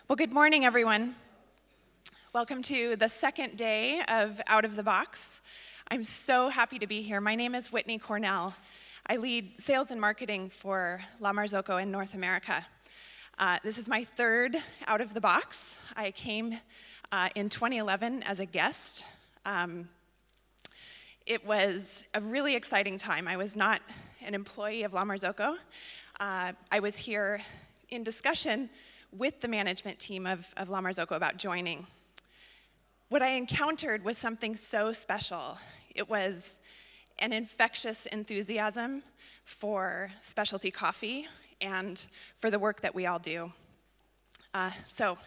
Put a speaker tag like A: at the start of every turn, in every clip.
A: Well, good morning, everyone. Welcome to the second day of Out of the Box. I'm so happy to be here. My name is Whitney Cornell. I lead sales and marketing for La Marzocco in North America. This is my third Out of the Box. I came in 2011 as a guest. It was a really exciting time. I was not an employee of La Marzocco. I was here in discussion with the management team of La Marzocco about joining. What I encountered was something so special. It was an infectious enthusiasm for specialty coffee and for the work that we all do. So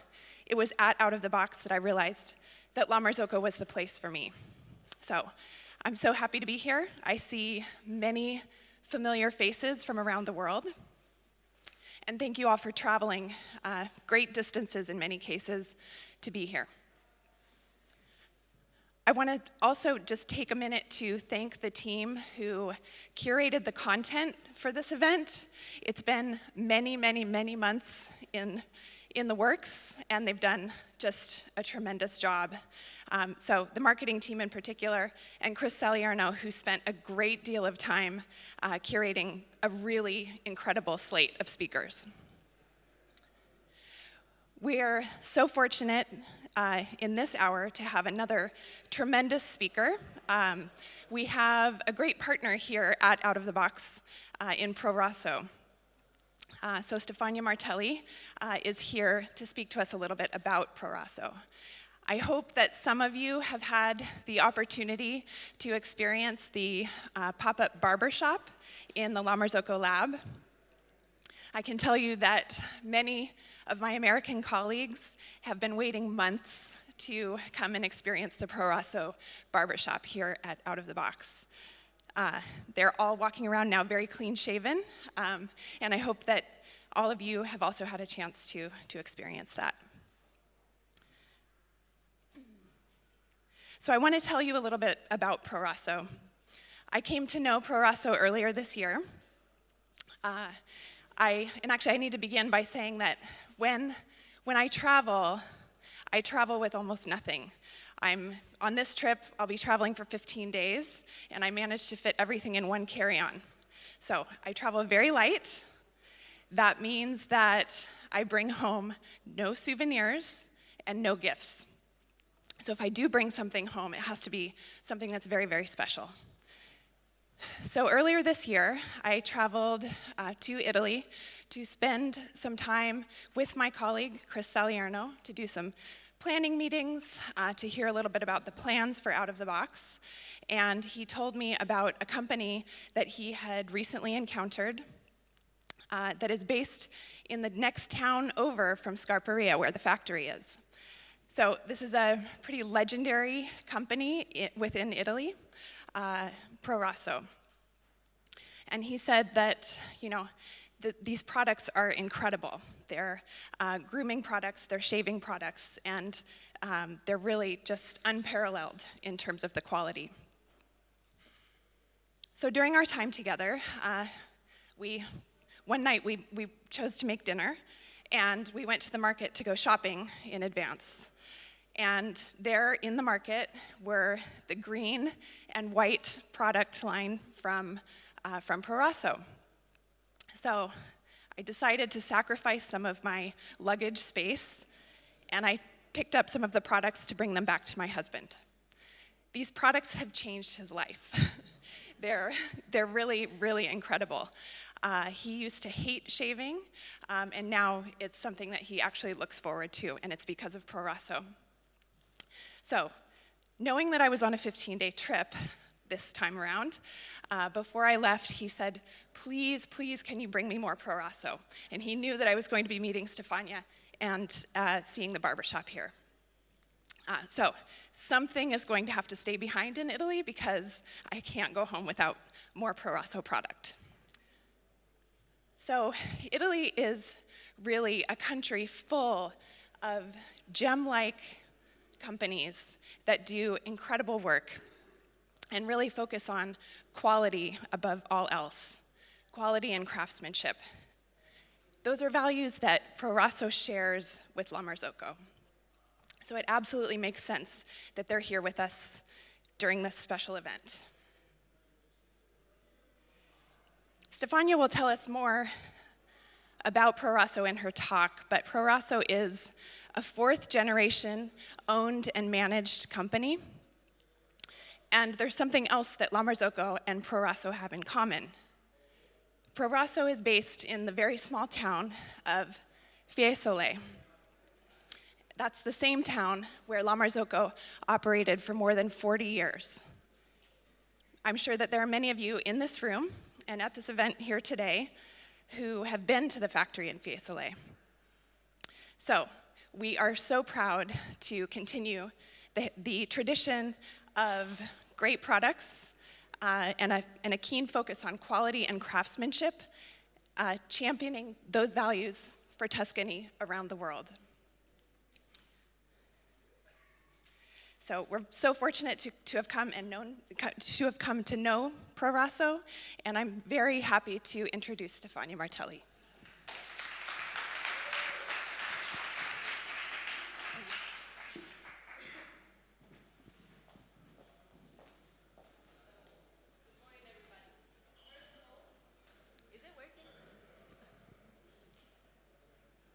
A: it was at Out of the Box that I realized that La Marzocco was the place for me. So I'm so happy to be here. I see many familiar faces from around the world. And thank you all for traveling great distances in many cases to be here. I want to also just take a minute to thank the team who curated the content for this event. It's been many, many, many months in the works, and they've done just a tremendous job. So the marketing team in particular, and Chris Salerno, who spent a great deal of time curating a really incredible slate of speakers. We're so fortunate in this hour to have another tremendous speaker. We have a great partner here at Out of the Box in Pro Rosso. So Stefania Martelli is here to speak to us a little bit about Pro Rosso. I hope that some of you have had the opportunity to experience the pop-up barbershop in the La Marzocco lab. I can tell you that many of my American colleagues have been waiting months to come and experience the Pro Rosso barbershop here at Out of the Box. They're all walking around now very clean-shaven, and I hope that all of you have also had a chance to experience that. So I want to tell you a little bit about Pro Rosso. I came to know Pro Rosso earlier this year. I need to begin by saying that when I travel with almost nothing. On this trip, I'll be traveling for 15 days, and I managed to fit everything in one carry-on. So I travel very light. That means that I bring home no souvenirs and no gifts. So if I do bring something home, it has to be something that's very, very special. So earlier this year, I traveled to Italy to spend some time with my colleague, Chris Salerno, to do some planning meetings, to hear a little bit about the plans for Out of the Box. And he told me about a company that he had recently encountered that is based in the next town over from Scarperia, where the factory is. So this is a pretty legendary company within Italy, Pro Rosso. And he said that, these products are incredible. They're grooming products, they're shaving products, and they're really just unparalleled in terms of the quality. So during our time together, one night we chose to make dinner, and we went to the market to go shopping in advance. And there in the market were the green and white product line from Pro Rosso. So I decided to sacrifice some of my luggage space, and I picked up some of the products to bring them back to my husband. These products have changed his life. They're really, really incredible. He used to hate shaving, and now it's something that he actually looks forward to, and it's because of Pro Rosso. So, knowing that I was on a 15-day trip this time around, before I left, he said, please, can you bring me more Pro Rosso? And he knew that I was going to be meeting Stefania and seeing the barbershop here. So, something is going to have to stay behind in Italy because I can't go home without more Pro Rosso product. So, Italy is really a country full of gem-like companies that do incredible work and really focus on quality above all else, quality and craftsmanship. Those are values that Pro Rosso shares with La Marzocco. So it absolutely makes sense that they're here with us during this special event. Stefania will tell us more about Pro Rosso in her talk, but Pro Rosso is a fourth generation owned and managed company. And there's something else that La Marzocco and Pro Rosso have in common. Pro Rosso is based in the very small town of Fiesole. That's the same town where La Marzocco operated for more than 40 years. I'm sure that there are many of you in this room and at this event here today who have been to the factory in Fiesole. So we are so proud to continue the tradition of great products and a keen focus on quality and craftsmanship, championing those values for Tuscany around the world. So we're so fortunate to have come to know Pro Rosso, and I'm very happy to introduce Stefania Martelli.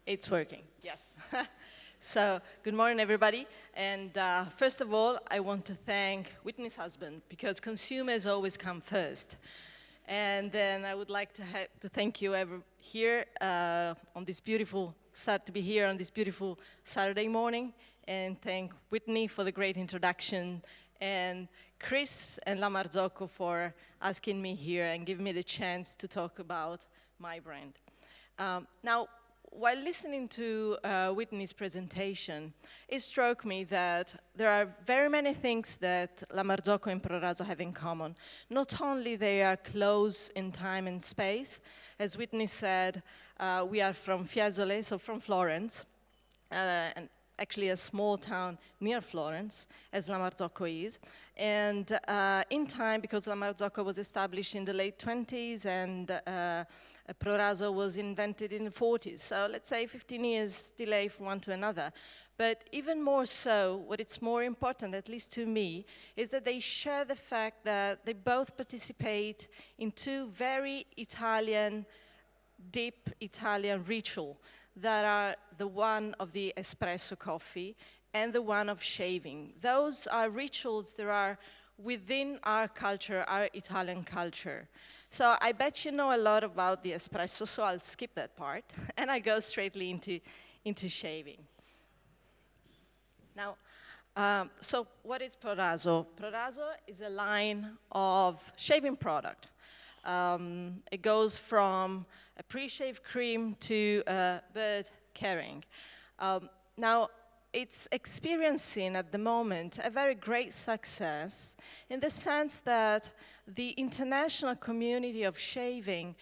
B: It's working, yes. So, good morning, everybody. And first of all, I want to thank Whitney's husband, because consumers always come first. And then I would like to thank you here on this beautiful, to be here on this beautiful Saturday morning, and thank Whitney for the great introduction, and Chris and La Marzocco for asking me here and giving me the chance to talk about my brand. Now, while listening to Whitney's presentation, it struck me that there are very many things that La Marzocco and Pro Rosso have in common. Not only they are close in time and space, as Whitney said, we are from Fiesole, so from Florence, and actually a small town near Florence, as La Marzocco is. And in time, because La Marzocco was established in the late 20s and Pro Rosso was invented in the 40s, so let's say 15 years delay from one to another. But even more so, what is more important, at least to me, is that they share the fact that they both participate in two very Italian, deep Italian rituals that are the one of the espresso coffee and the one of shaving. Those are rituals that are within our culture, our Italian culture. So I bet you know a lot about the espresso, so I'll skip that part, and I go straightly into shaving. Now, so what is Pro Rosso? Pro Rosso is a line of shaving product. It goes from a pre-shave cream to bird carrying. Now, it's experiencing at the moment a very great success in the sense that the international community of shaving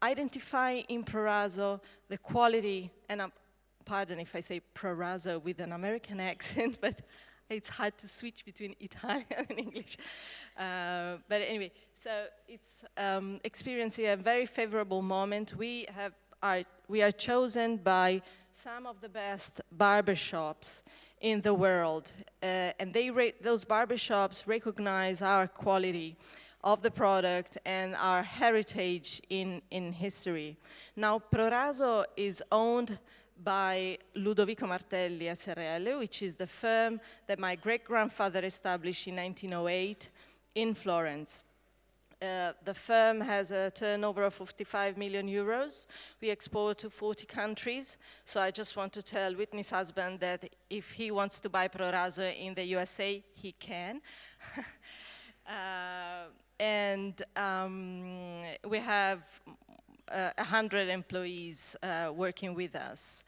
B: identify in Pro Rosso the quality, and pardon if I say Pro Rosso with an American accent, but it's hard to switch between Italian and English. But anyway, so it's experiencing a very favorable moment. We are chosen by some of the best barbershops in the world, and those barbershops recognize our quality of the product and our heritage in history. Now, Pro Rosso is owned by Ludovico Martelli SRL, which is the firm that my great-grandfather established in 1908 in Florence. The firm has a turnover of 55 million euros. We export to 40 countries. So I just want to tell Whitney's husband that if he wants to buy Pro Rosso in the USA, he can. We have 100 employees working with us.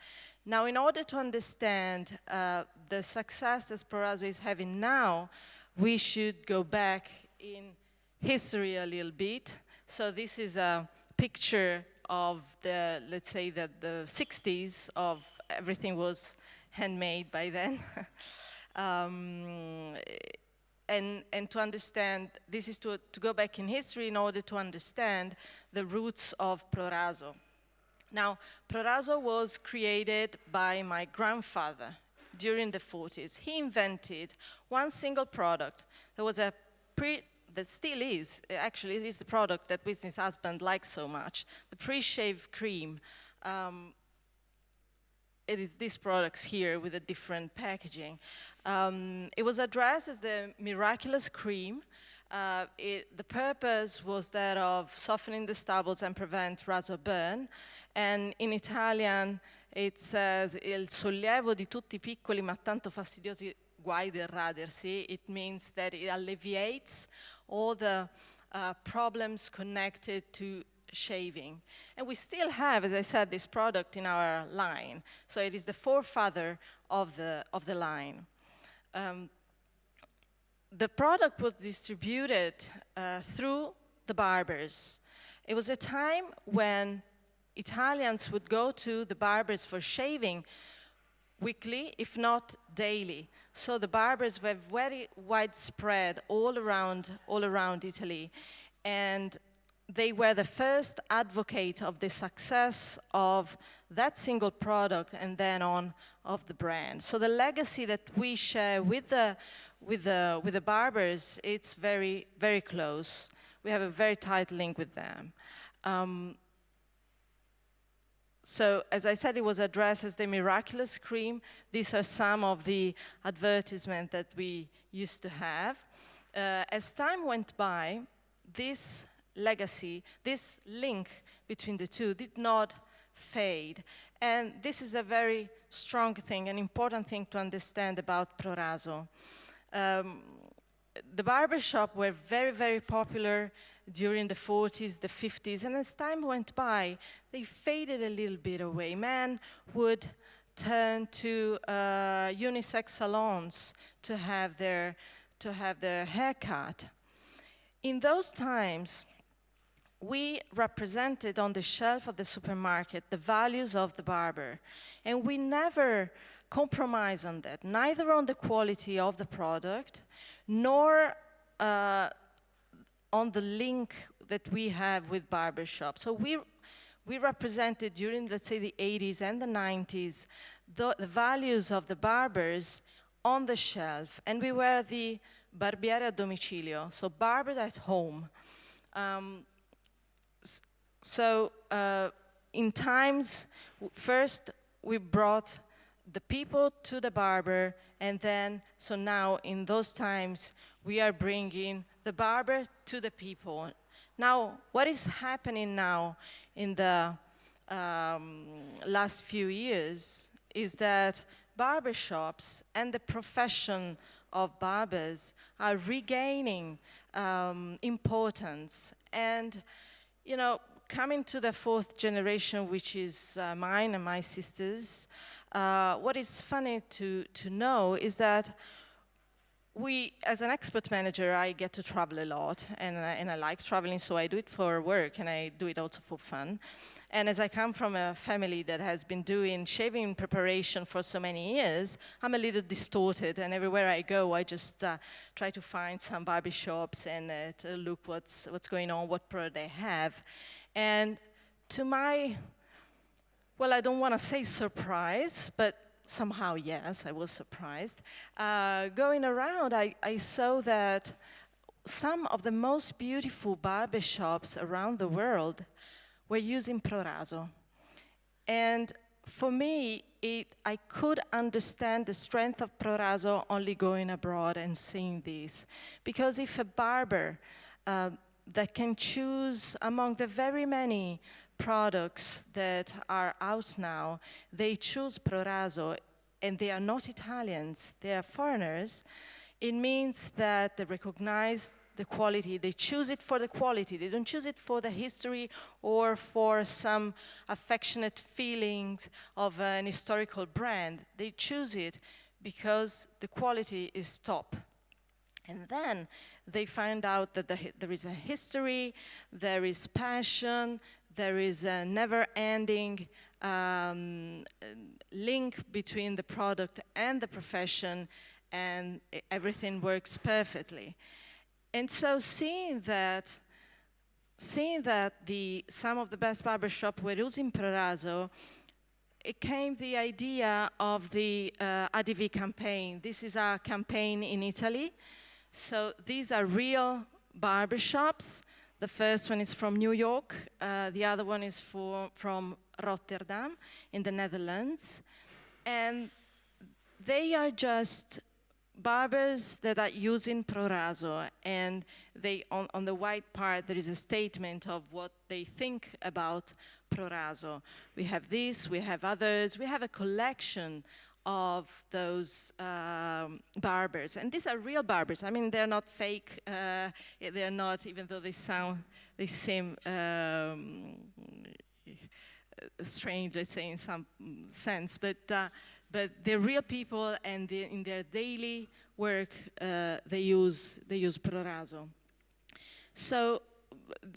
B: Now, in order to understand the success that Pro Rosso is having now, we should go back in history a little bit. So this is a picture of the, let's say that the 60s of everything was handmade by then. And to understand, this is to go back in history in order to understand the roots of Pro Rosso. Now, Proraso was created by my grandfather during the 40s. He invented one single product. There was a that still is, actually it is the product that Whitney's husband likes so much, the pre-shave cream. It is these products here with a different packaging. It was addressed as the miraculous cream. The purpose was that of softening the stubbles and prevent raso burn. And in Italian, it says, il sollievo di tutti i piccoli ma tanto fastidiosi guai del radersi. It means that it alleviates all the problems connected to shaving. And we still have, as I said, this product in our line. So it is the forefather of the line. The product was distributed through the barbers. It was a time when Italians would go to the barbers for shaving weekly, if not daily. So the barbers were very widespread all around Italy. And they were the first advocate of the success of that single product and then on of the brand. So the legacy that we share with the barbers, it's very, very close. We have a very tight link with them. So as I said, it was addressed as the miraculous cream. These are some of the advertisements that we used to have. As time went by, this legacy, this link between the two did not fade. And this is a very strong thing, an important thing to understand about Proraso. The barbershop were very, very popular during the 40s, the 50s, and as time went by, they faded a little bit away. Men would turn to unisex salons to have their haircut. In those times, we represented on the shelf of the supermarket the values of the barber, and we never compromised on that, neither on the quality of the product, nor on the link that we have with barbershop. So we represented during, let's say, the 80s and the 90s, the values of the barbers on the shelf, and we were the barbiere a domicilio, so barbers at home. So in times, first we brought the people to the barber, and then, so now in those times, we are bringing the barber to the people. Now, what is happening now in the last few years is that barbershops and the profession of barbers are regaining importance. And, you know, coming to the fourth generation, which is mine and my sisters, what is funny to know is that we, as an expert manager, I get to travel a lot, and I like traveling, so I do it for work, and I do it also for fun. And as I come from a family that has been doing shaving preparation for so many years, I'm a little distorted, and everywhere I go, I just try to find some barber shops and to look what's going on, what product they have. And to my, well, I don't want to say surprise, but somehow, yes, I was surprised. Going around, I saw that some of the most beautiful barbershops around the world were using Proraso. And for me, I could understand the strength of Proraso only going abroad and seeing this. Because if a barber that can choose among the very many products that are out now, they choose Proraso, and they are not Italians, they are foreigners, it means that they recognize the quality, they choose it for the quality, they don't choose it for the history or for some affectionate feelings of an historical brand. They choose it because the quality is top. And then they find out that there is a history, there is passion, there is a never-ending link between the product and the profession, and everything works perfectly. And so seeing that seeing that some of the best barbershops were using Proraso, it came the idea of the ADV campaign. This is a campaign in Italy. So these are real barbershops. The first one is from New York. The other one is from Rotterdam in the Netherlands. And they are just barbers that are using Proraso, and they on the white part there is a statement of what they think about Proraso. We have this, we have others, we have a collection of those barbers, and these are real barbers. I mean, they're not fake. They're not, even though they seem strange, let's say, in some sense, but they're real people, and in their daily work, they use Proraso. So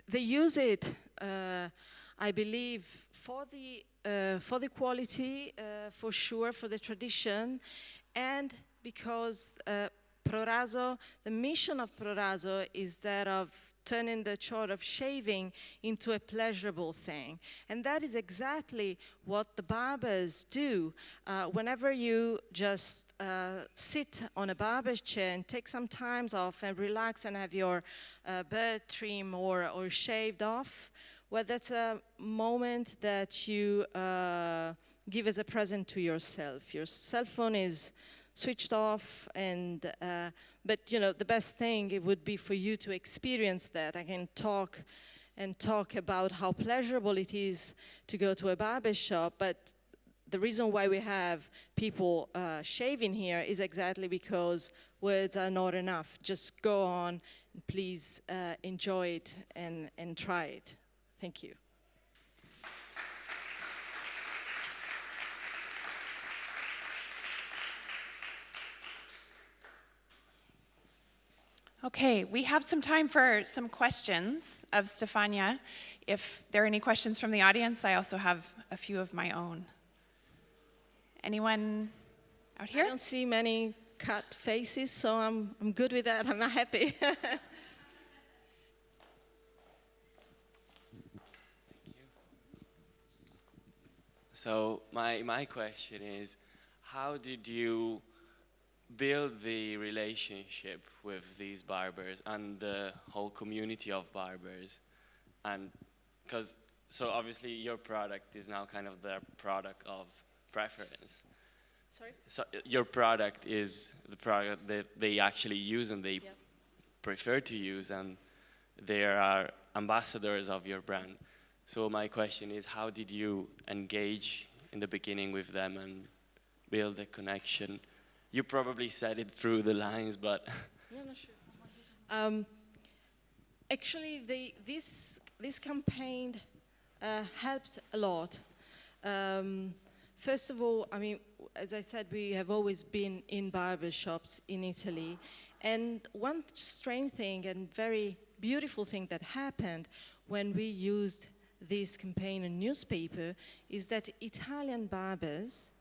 B: they use it, I believe, for the quality, for sure, for the tradition, and because Proraso, the mission of Proraso is that of turning the chore of shaving into a pleasurable thing. And that is exactly what the barbers do. Whenever you just sit on a barber's chair and take some time off and relax and have your beard trim or shaved off, well, that's a moment that you give as a present to yourself. Your cell phone is switched off, and but you know, the best thing it would be for you to experience that. I can talk about how pleasurable it is to go to a barber shop, but the reason why we have people shaving here is exactly because words are not enough. Just go on, please enjoy it and try it. Thank you.
A: Okay, we have some time for some questions of Stefania. If there are any questions from the audience, I also have a few of my own. Anyone out here?
B: I don't see many cut faces, so I'm good with that. I'm happy.
C: Thank you. So my question is, how did you build the relationship with these barbers and the whole community of barbers? And because, so obviously your product is now kind of their product of preference.
B: Sorry?
C: So your product is the product that they actually use and they prefer to use, and they are ambassadors of your brand. So my question is, how did you engage in the beginning with them and build a connection? You probably said it through the lines, but...
B: Yeah, no, sure. Actually, this campaign helped a lot. First of all, I mean, as I said, we have always been in barber shops in Italy. And one strange thing and very beautiful thing that happened when we used this campaign in newspaper is that Italian barbers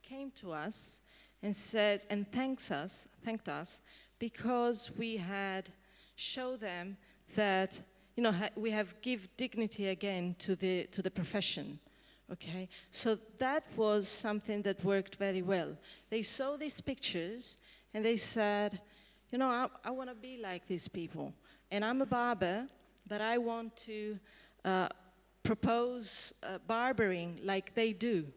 B: came to us and said, and thanked us because we had showed them that, you know, we have give dignity again to the profession. Okay, so that was something that worked very well. They saw these pictures and they said, you know, I want to be like these people, and I'm a barber, but I want to propose barbering like they do.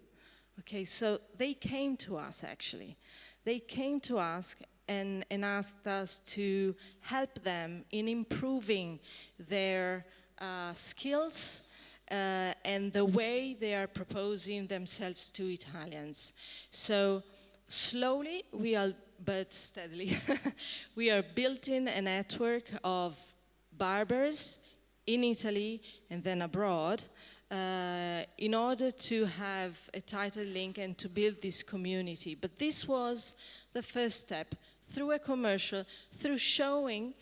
B: Okay, so they came to us, actually. They came to us and asked us to help them in improving their skills and the way they are proposing themselves to Italians. So slowly, but steadily, we are building a network of barbers in Italy and then abroad, in order to have a tighter link and to build this community. But this was the first step, through a commercial, through showing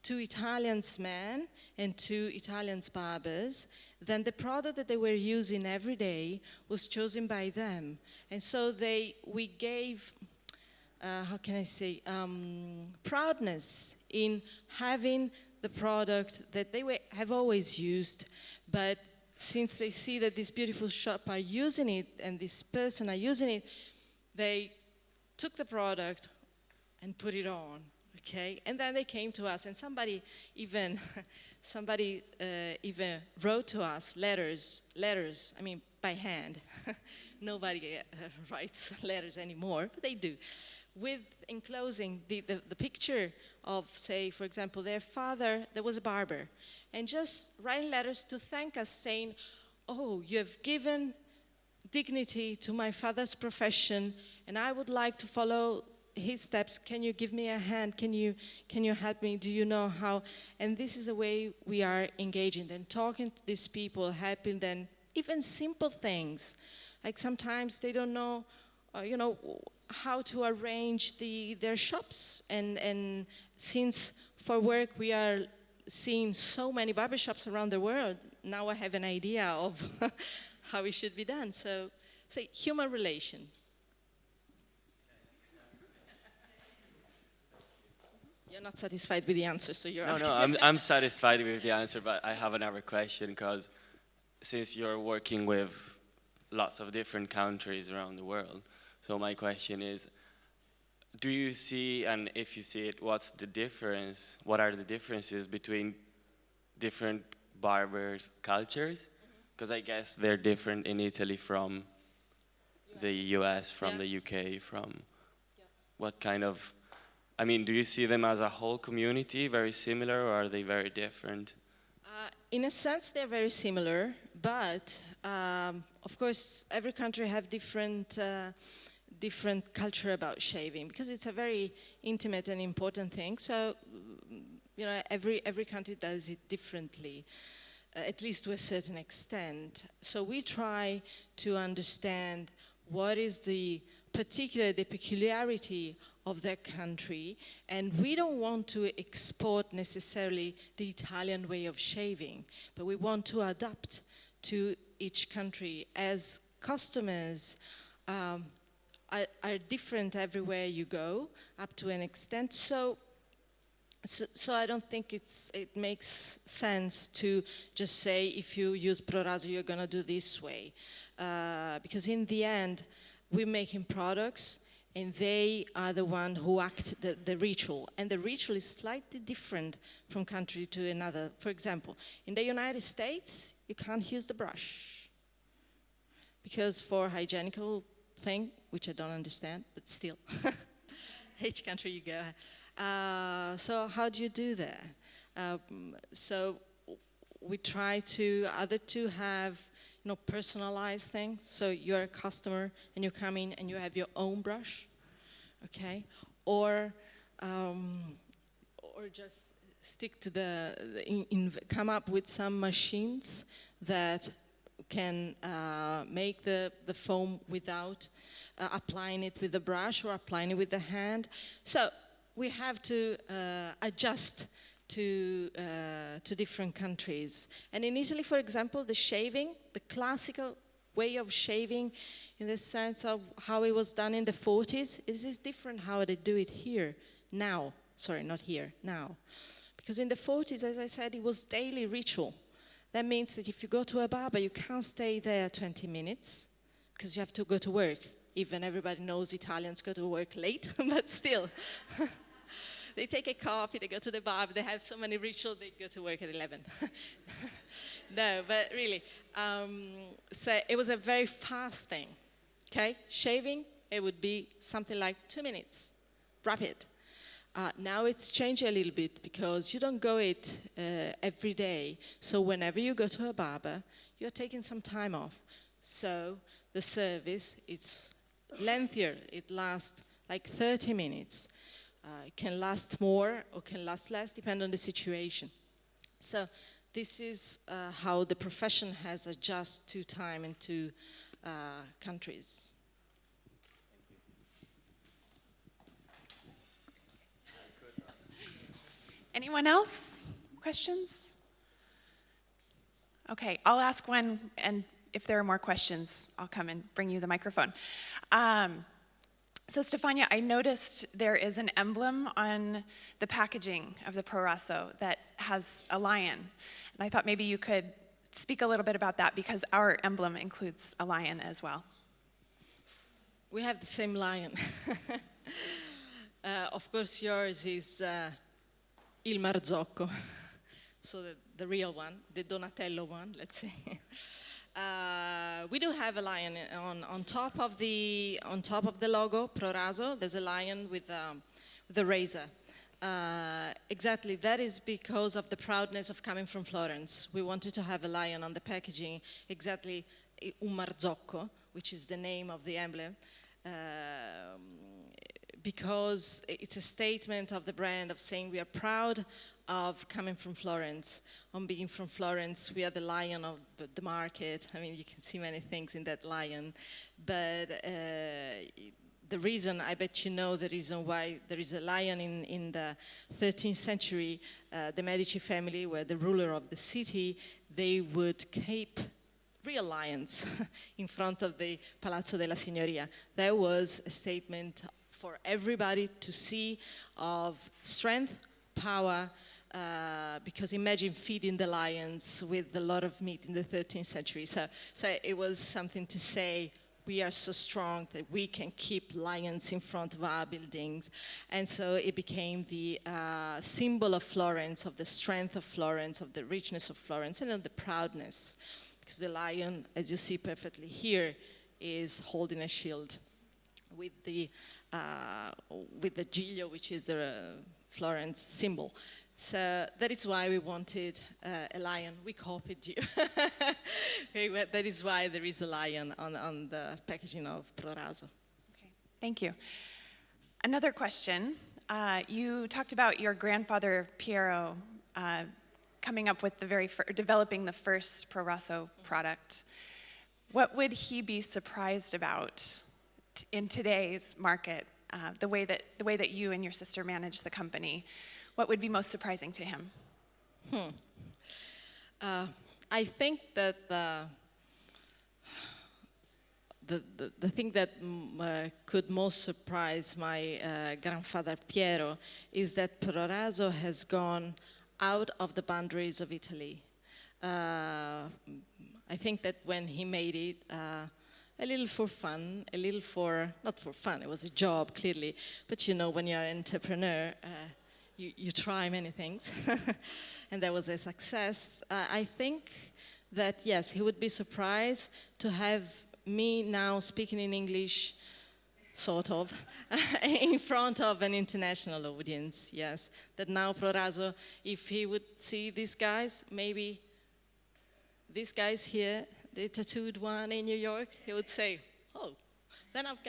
B: to Italians men and to Italians barbers, then the product that they were using every day was chosen by them. And so we gave, how can I say, proudness in having the product that they have always used, but since they see that this beautiful shop are using it and this person are using it, they took the product and put it on, okay? And then they came to us, and somebody even wrote to us letters, I mean, by hand. Nobody writes letters anymore, but they do. With enclosing the picture of, say, for example, their father that was a barber, and just writing letters to thank us, saying, oh, you have given dignity to my father's profession, and I would like to follow his steps. Can you give me a hand? Can you help me? Do you know how? And this is a way we are engaging and talking to these people, helping them, even simple things. Like sometimes they don't know, how to arrange their shops. And since for work we are seeing so many barbershops around the world, now I have an idea of how it should be done. So, say, human relation. You're not satisfied with the answer, so you're asking.
C: No, I'm satisfied with the answer, but I have another question, because since you're working with lots of different countries around the world, so my question is, do you see, and if you see it, what's the difference? What are the differences between different barbers' cultures? Because I guess they're different in Italy from the US, from the UK, from what kind of, I mean, do you see them as a whole community, very similar, or are they very different?
B: In a sense, they're very similar, but of course, every country have different culture about shaving, because it's a very intimate and important thing. So, every country does it differently, at least to a certain extent. So we try to understand what is the peculiarity of their country, and we don't want to export necessarily the Italian way of shaving, but we want to adapt to each country, as customers are different everywhere you go, up to an extent. So I don't think it makes sense to just say, if you use Proraso, you're gonna do this way, because in the end, we're making products, and they are the one who act the ritual. And the ritual is slightly different from country to another. For example, in the United States, you can't use the brush, because for hygienical thing, which I don't understand, but still, each country you go. So how do you do that? So we try to either to have personalized things. So you're a customer and you come in and you have your own brush, okay? Or just stick to come up with some machines that can make the foam without applying it with the brush or applying it with the hand. So we have to adjust to different countries. And in Italy, for example, the classical way of shaving, in the sense of how it was done in the 40s, is different how they do it here, now. Sorry, not here, now. Because in the 40s, as I said, it was daily ritual. That means that if you go to a barber, you can't stay there 20 minutes, because you have to go to work. Even everybody knows Italians go to work late, but still. They take a coffee, they go to the barber, they have so many rituals, they go to work at 11. No, but really, so it was a very fast thing, okay? Shaving, it would be something like 2 minutes, rapid. Now it's changed a little bit, because you don't go it every day. So whenever you go to a barber, you're taking some time off. So the service is lengthier. It lasts like 30 minutes. It can last more or can last less, depending on the situation. So this is how the profession has adjusted to time and to countries.
A: Anyone else? Questions? Okay, I'll ask one, and if there are more questions, I'll come and bring you the microphone. So Stefania, I noticed there is an emblem on the packaging of the Proraso that has a lion. And I thought maybe you could speak a little bit about that because our emblem includes a lion as well.
B: We have the same lion. Of course, yours is Il Marzocco, so the real one, the Donatello one, let's say. We do have a lion on top of the logo Proraso. There's a lion with a razor. Exactly, that is because of the proudness of coming from Florence. We wanted to have a lion on the packaging, exactly un marzocco, which is the name of the emblem, because it's a statement of the brand of saying we are proud of coming from Florence. On being from Florence, we are the lion of the market. I mean, you can see many things in that lion, but the reason, I bet you know the reason why there is a lion in the 13th century, the Medici family were the ruler of the city, they would keep real lions in front of the Palazzo della Signoria. That was a statement for everybody to see of strength, power, because imagine feeding the lions with a lot of meat in the 13th century. So it was something to say, we are so strong that we can keep lions in front of our buildings. And so it became the symbol of Florence, of the strength of Florence, of the richness of Florence, and of the proudness. Because the lion, as you see perfectly here, is holding a shield with the giglio, which is the Florence symbol. So that is why we wanted a lion. We copied you. That is why there is a lion on the packaging of Proraso.
A: Okay, thank you. Another question. You talked about your grandfather Piero coming up with developing the first Proraso product. What would he be surprised about in today's market? The way that you and your sister manage the company. What would be most surprising to him?
B: I think that the thing that could most surprise my grandfather Piero is that Proraso has gone out of the boundaries of Italy. I think that when he made it, a little for fun, not for fun, it was a job, clearly, but you know, when you're an entrepreneur, you try many things, and that was a success. I think that, yes, he would be surprised to have me now speaking in English, sort of, in front of an international audience, yes. That now Proraso, if he would see these guys, maybe these guys here, the tattooed one in New York, he would say, oh, then I've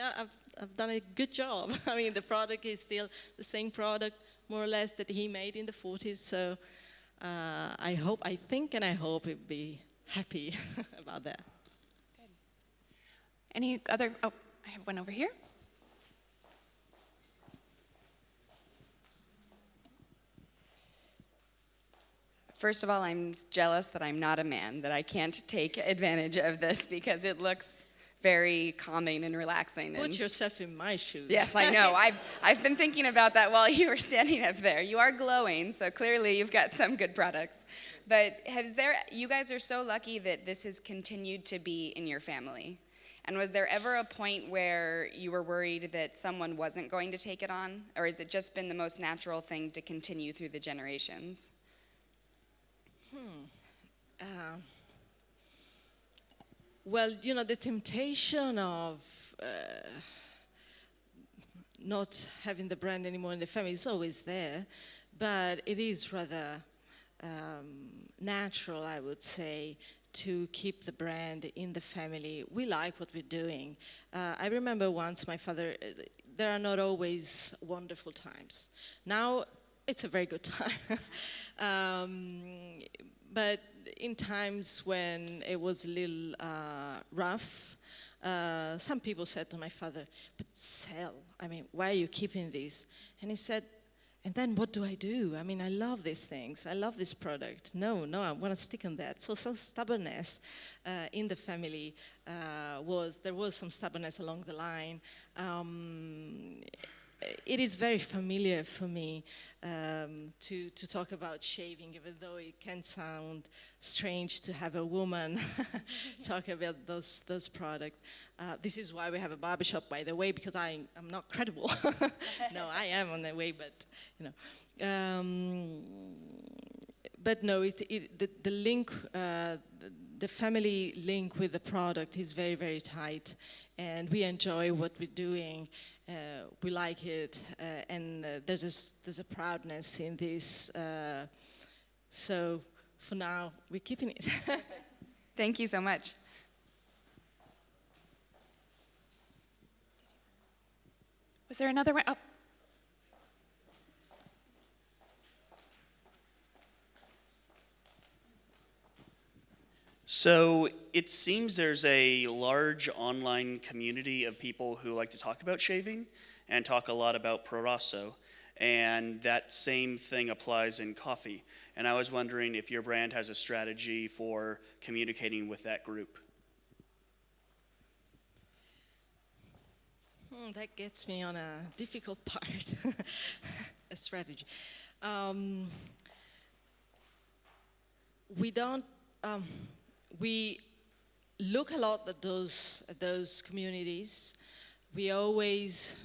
B: done a good job. I mean, the product is still the same product, more or less, that he made in the 40s. So I hope he'll be happy about that.
A: Good. Any other? Oh, I have one over here.
D: First of all, I'm jealous that I'm not a man, that I can't take advantage of this because it looks very calming and relaxing.
B: Put yourself in my shoes.
D: Yes, I know. I've been thinking about that while you were standing up there. You are glowing, so clearly you've got some good products. But you guys are so lucky that this has continued to be in your family. And was there ever a point where you were worried that someone wasn't going to take it on? Or has it just been the most natural thing to continue through the generations?
B: Well, you know, the temptation of not having the brand anymore in the family is always there, but it is rather natural, I would say, to keep the brand in the family. We like what we're doing. I remember once my father, there are not always wonderful times. Now, it's a very good time. But in times when it was a little rough, some people said to my father, but sell, I mean, why are you keeping this? And he said, and then what do I do? I mean, I love these things. I love this product. No, I want to stick on that. So some stubbornness in the family there was some stubbornness along the line. It is very familiar for me to talk about shaving, even though it can sound strange to have a woman talk about those products. This is why we have a barbershop, by the way, because I'm not credible. No, I am on the way, but you know. But no, the link, the family link with the product is very, very tight, and we enjoy what we're doing. We like it, and there's a proudness in this. So for now, we're keeping it.
D: Thank you so much.
A: Was there another one? Oh.
E: So it seems there's a large online community of people who like to talk about shaving and talk a lot about Pro Rosso, and that same thing applies in coffee. And I was wondering if your brand has a strategy for communicating with that group.
B: That gets me on a difficult part, a strategy. We look a lot at those communities. We always,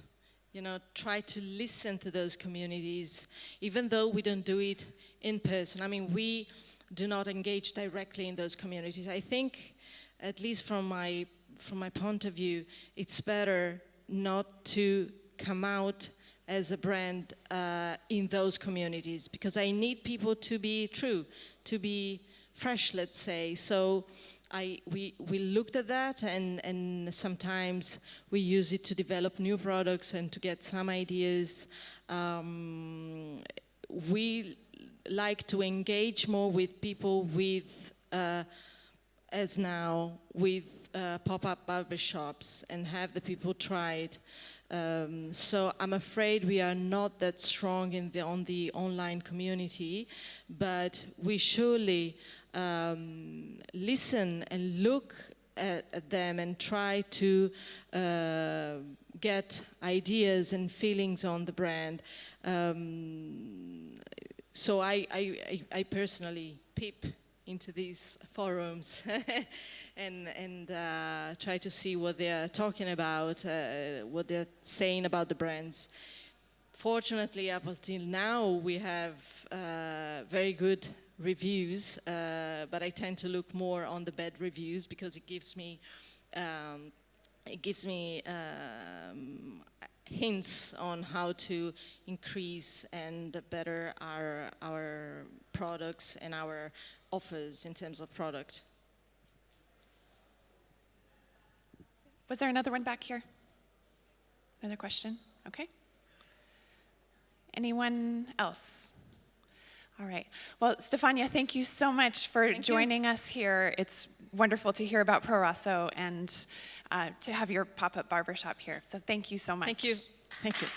B: try to listen to those communities, even though we don't do it in person. I mean, we do not engage directly in those communities. I think, at least from my point of view, it's better not to come out as a brand in those communities, because I need people to be true, to be fresh, let's say. So we looked at that, and sometimes we use it to develop new products and to get some ideas. We like to engage more with people with, as now, with pop-up barbershops and have the people try it. So I'm afraid we are not that strong on the online community, but we surely listen and look at them and try to get ideas and feelings on the brand. So I personally peep into these forums and try to see what they're talking about, what they're saying about the brands. Fortunately, up until now, we have very good reviews, but I tend to look more on the bad reviews because it gives me hints on how to increase and better our products and our offers in terms of product.
A: Was there another one back here? Another question? Okay. Anyone else? All right. Well, Stefania, thank you so much for joining us here. It's wonderful to hear about Pro Rosso and to have your pop-up barbershop here. So thank you so much.
B: Thank you. Thank you.